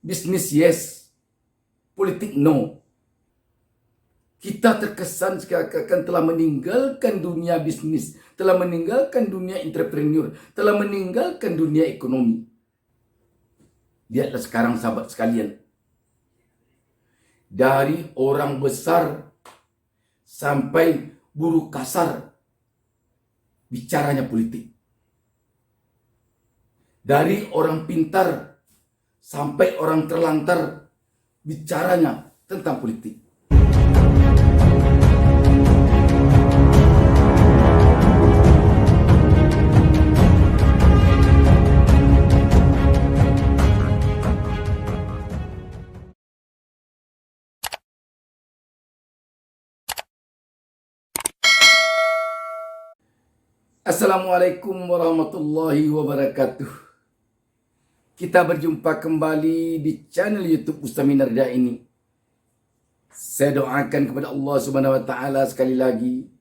Bisnis yes, politik no. Kita terkesan seakan telah meninggalkan dunia bisnis, telah meninggalkan dunia entrepreneur, telah meninggalkan dunia ekonomi. Lihatlah sekarang sahabat sekalian. Dari orang besar sampai buruh kasar, bicaranya politik. Dari orang pintar sampai orang terlantar, bicaranya tentang politik. Assalamualaikum warahmatullahi wabarakatuh. Kita berjumpa kembali di channel YouTube Ustaz Minarda ini. Saya doakan kepada Allah Subhanahu wa taala sekali lagi,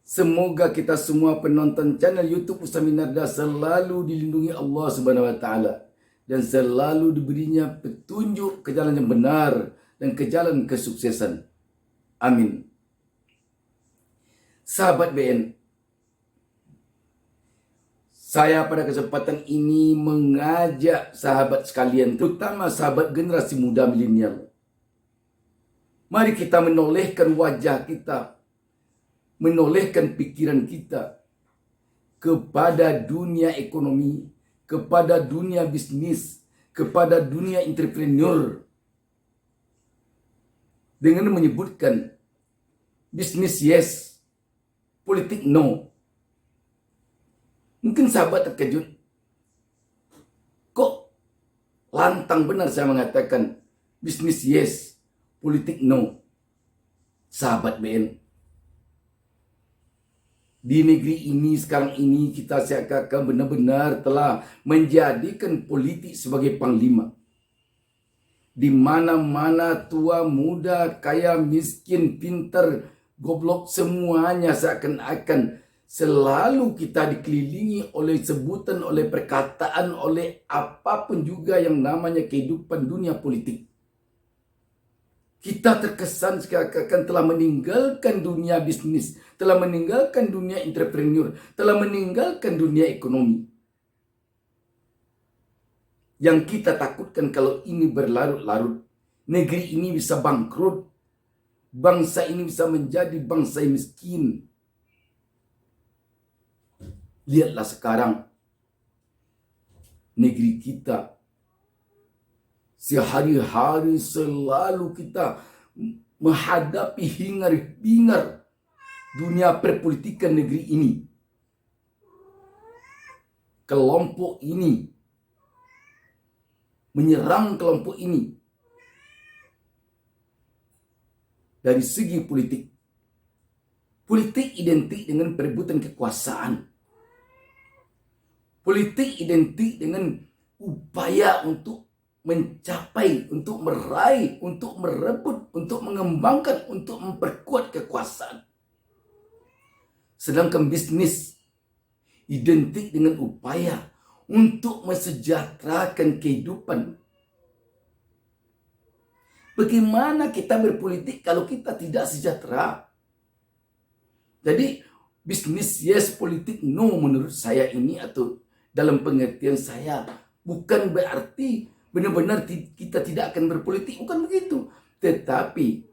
semoga kita semua penonton channel YouTube Ustaz Minarda selalu dilindungi Allah Subhanahu wa taala dan selalu diberinya petunjuk ke jalan yang benar dan ke jalan kesuksesan. Amin. Sahabat BN, saya pada kesempatan ini mengajak sahabat sekalian, terutama sahabat generasi muda milenial. Mari kita menolehkan wajah kita, menolehkan pikiran kita kepada dunia ekonomi, kepada dunia bisnis, kepada dunia entrepreneur. Dengan menyebutkan bisnis yes, politik no. Mungkin sahabat terkejut. Kok lantang benar saya mengatakan bisnis yes, politik no. Sahabat BN, di negeri ini sekarang ini kita seakan benar-benar telah menjadikan politik sebagai panglima. Di mana-mana tua, muda, kaya, miskin, pintar, goblok, semuanya seakan-akan selalu kita dikelilingi oleh sebutan, oleh perkataan, oleh apapun juga yang namanya kehidupan dunia politik. Kita terkesan seakan telah meninggalkan dunia bisnis, telah meninggalkan dunia entrepreneur, telah meninggalkan dunia ekonomi. Yang kita takutkan kalau ini berlarut-larut, negeri ini bisa bangkrut, bangsa ini bisa menjadi bangsa yang miskin. Lihatlah sekarang negeri kita, sehari-hari selalu kita menghadapi hingar-bingar dunia perpolitikan negeri ini. Kelompok ini menyerang kelompok ini dari segi politik. Politik identik dengan perebutan kekuasaan. Politik identik dengan upaya untuk mencapai, untuk meraih, untuk merebut, untuk mengembangkan, untuk memperkuat kekuasaan. Sedangkan bisnis identik dengan upaya untuk mensejahterakan kehidupan. Bagaimana kita berpolitik kalau kita tidak sejahtera? Jadi bisnis yes, politik no menurut saya ini, atau dalam pengertian saya, bukan berarti benar-benar kita tidak akan berpolitik, bukan begitu. Tetapi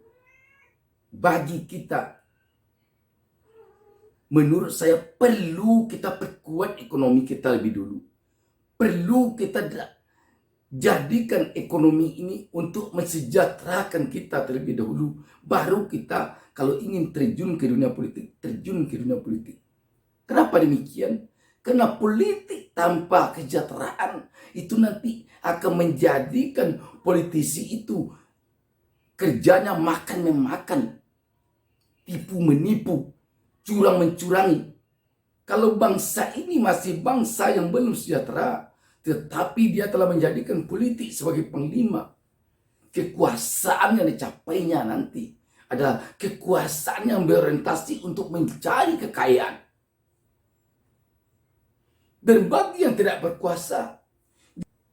bagi kita, menurut saya perlu kita perkuat ekonomi kita lebih dulu. Perlu kita jadikan ekonomi ini untuk mensejahterakan kita terlebih dahulu. Baru kita kalau ingin terjun ke dunia politik, terjun ke dunia politik. Kenapa demikian? Karena politik tanpa kesejahteraan itu nanti akan menjadikan politisi itu kerjanya makan-memakan, tipu-menipu, curang-mencurangi. Kalau bangsa ini masih bangsa yang belum sejahtera, tetapi dia telah menjadikan politik sebagai panglima, kekuasaan yang dicapainya nanti adalah kekuasaan yang berorientasi untuk mencari kekayaan. Dan bagi yang tidak berkuasa,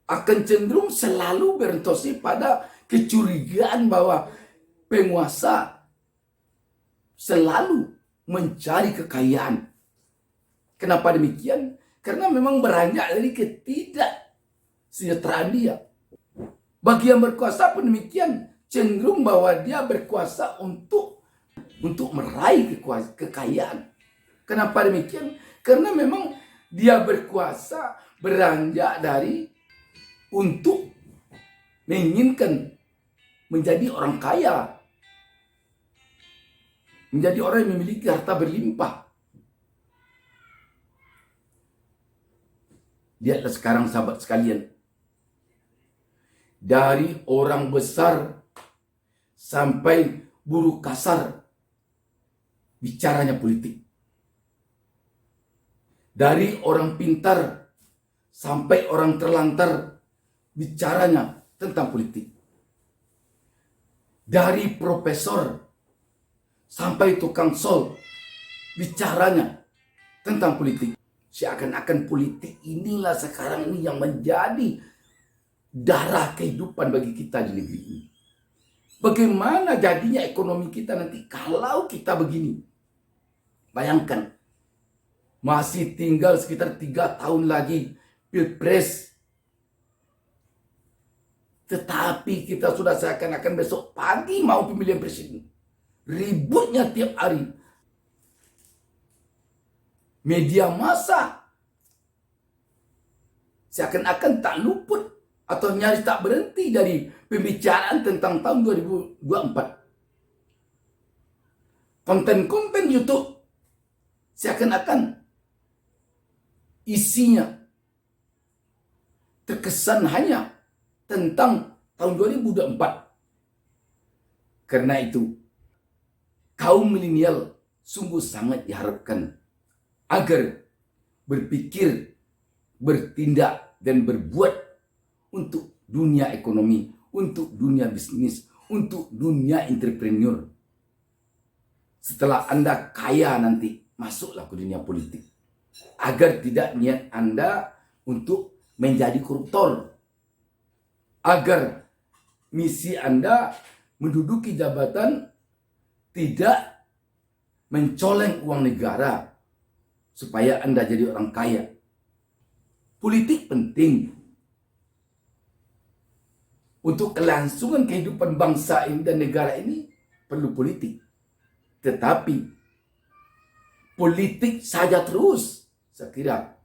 akan cenderung selalu berorientasi pada kecurigaan bahwa penguasa selalu mencari kekayaan. Kenapa demikian? Karena memang beranjak dari ketidaksejahteraan dia. Bagi yang berkuasa pun demikian, cenderung bahwa dia berkuasa untuk meraih kekayaan. Kenapa demikian? Karena memang dia berkuasa beranjak dari untuk menginginkan menjadi orang kaya, menjadi orang yang memiliki harta berlimpah. Lihatlah sekarang sahabat sekalian, dari orang besar sampai buruh kasar bicaranya politik. Dari orang pintar sampai orang terlantar bicaranya tentang politik. Dari profesor sampai tukang sol bicaranya tentang politik. Seakan-akan politik inilah sekarang ini yang menjadi darah kehidupan bagi kita di negeri ini. Bagaimana jadinya ekonomi kita nanti kalau kita begini? Bayangkan, masih tinggal sekitar 3 tahun lagi Pilpres. Tetapi kita sudah seakan-akan besok pagi mau pemilihan presiden. Ributnya tiap hari. Media massa seakan-akan tak luput atau nyaris tak berhenti dari pembicaraan tentang tahun 2024. Konten-konten YouTube seakan-akan isinya terkesan hanya tentang tahun 2024. Karena itu, kaum milenial sungguh sangat diharapkan agar berpikir, bertindak, dan berbuat untuk dunia ekonomi, untuk dunia bisnis, untuk dunia entrepreneur. Setelah Anda kaya nanti, masuklah ke dunia politik. Agar tidak niat Anda untuk menjadi koruptor. Agar misi Anda menduduki jabatan tidak mencoleng uang negara supaya Anda jadi orang kaya. Politik penting untuk kelangsungan kehidupan bangsa ini dan negara ini, perlu politik. Tetapi politik saja terus, saya kira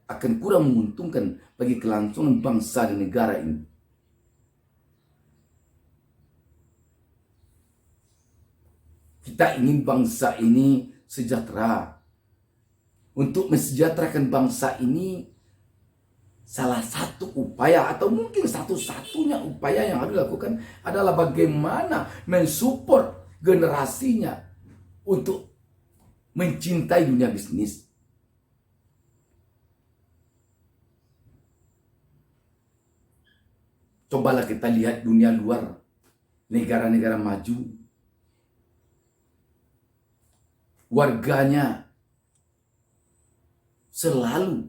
akan kurang menguntungkan bagi kelangsungan bangsa dan negara ini. Kita ingin bangsa ini sejahtera. Untuk mensejahterakan bangsa ini, salah satu upaya atau mungkin satu-satunya upaya yang harus dilakukan adalah bagaimana mensupport generasinya untuk mencintai dunia bisnis. Cobalah kita lihat dunia luar, negara-negara maju. Warganya selalu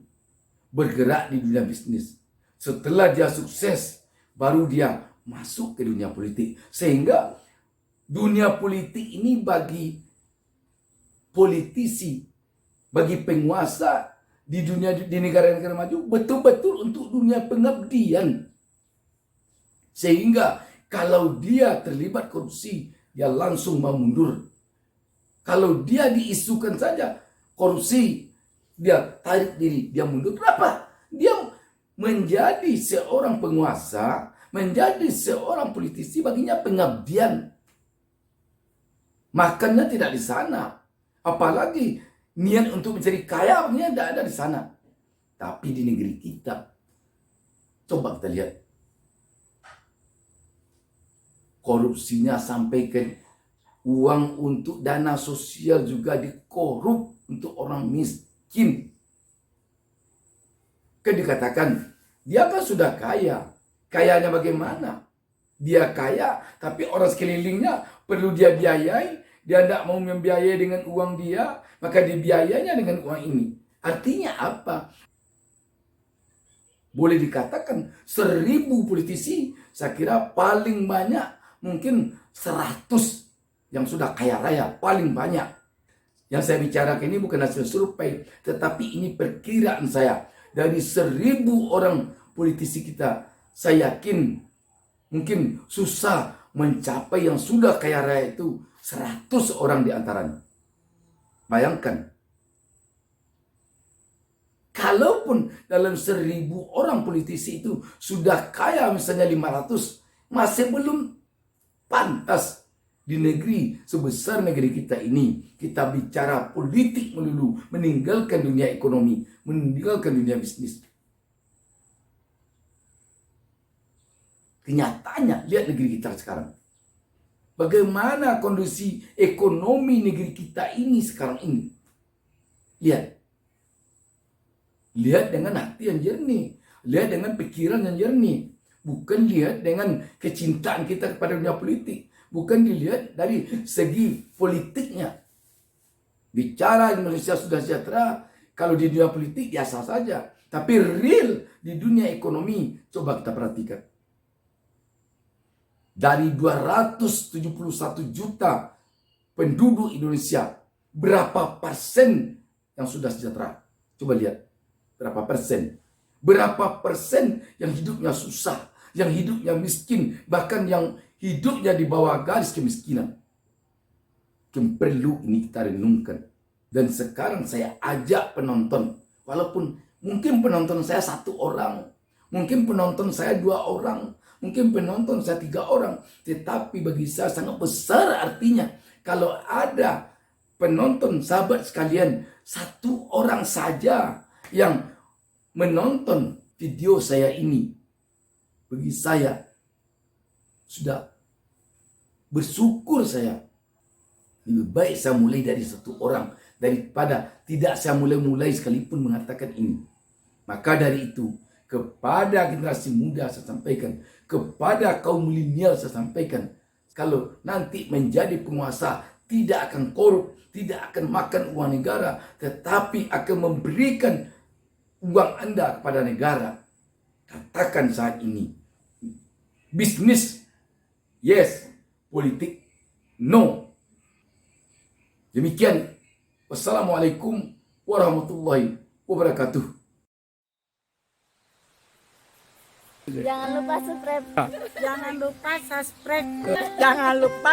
bergerak di dunia bisnis. Setelah dia sukses, baru dia masuk ke dunia politik. Sehingga dunia politik ini bagi politisi, bagi penguasa di negara-negara maju, betul-betul untuk dunia pengabdian. Sehingga kalau dia terlibat korupsi, dia langsung mau mundur. Kalau dia diisukan saja korupsi, dia tarik diri, dia mundur. Kenapa? Dia menjadi seorang penguasa, menjadi seorang politisi, baginya pengabdian. Makannya tidak di sana. Apalagi niat untuk mencari kaya, baginya tidak ada di sana. Tapi di negeri kita, coba kita lihat. Korupsinya sampai ke uang untuk dana sosial juga dikorup untuk orang miskin. Kan dikatakan, dia kan sudah kaya. Kayanya bagaimana? Dia kaya, tapi orang sekelilingnya perlu dia biayai. Dia tidak mau membiayai dengan uang dia, maka dibiayainya dengan uang ini. Artinya apa? Boleh dikatakan 1.000 politisi, saya kira paling banyak mungkin 100 yang sudah kaya raya, paling banyak. Yang saya bicarakan ini bukan hasil survei, tetapi ini perkiraan saya. Dari 1.000 orang politisi kita, saya yakin mungkin susah mencapai yang sudah kaya raya itu 100 orang di antaranya. Bayangkan, kalaupun dalam 1.000 orang politisi itu sudah kaya misalnya 500, masih belum pantas di negeri sebesar negeri kita ini. Kita bicara politik melulu, meninggalkan dunia ekonomi, meninggalkan dunia bisnis. Kenyataannya, lihat negeri kita sekarang. Bagaimana kondisi ekonomi negeri kita ini sekarang ini. Lihat. Lihat dengan hati yang jernih. Lihat dengan pikiran yang jernih. Bukan lihat dengan kecintaan kita kepada dunia politik. Bukan dilihat dari segi politiknya. Bicara Indonesia sudah sejahtera, kalau di dunia politik biasa saja. Tapi real di dunia ekonomi, coba kita perhatikan. Dari 271 juta penduduk Indonesia, berapa persen yang sudah sejahtera? Coba lihat, berapa persen? Berapa persen yang hidupnya susah, yang hidupnya miskin, bahkan yang hidupnya di bawah garis kemiskinan? Perlu ini kita renungkan. Dan sekarang saya ajak penonton, walaupun mungkin penonton saya 1 orang, mungkin penonton saya 2 orang, mungkin penonton saya 3 orang, tetapi bagi saya sangat besar artinya kalau ada penonton, sahabat sekalian, 1 orang saja yang menonton video saya ini, bagi saya sudah bersyukur saya. Lebih baik saya mulai dari 1 orang daripada tidak saya mulai sekalipun mengatakan ini. Maka dari itu, kepada generasi muda saya sampaikan, kepada kaum milenial saya sampaikan, kalau nanti menjadi penguasa tidak akan korup, tidak akan makan uang negara, tetapi akan memberikan uang Anda kepada negara. Katakan saat ini, bisnis yes, politik no. Demikian. Wassalamualaikum warahmatullahi wabarakatuh. Jangan lupa subscribe. Jangan lupa subscribe. Jangan lupa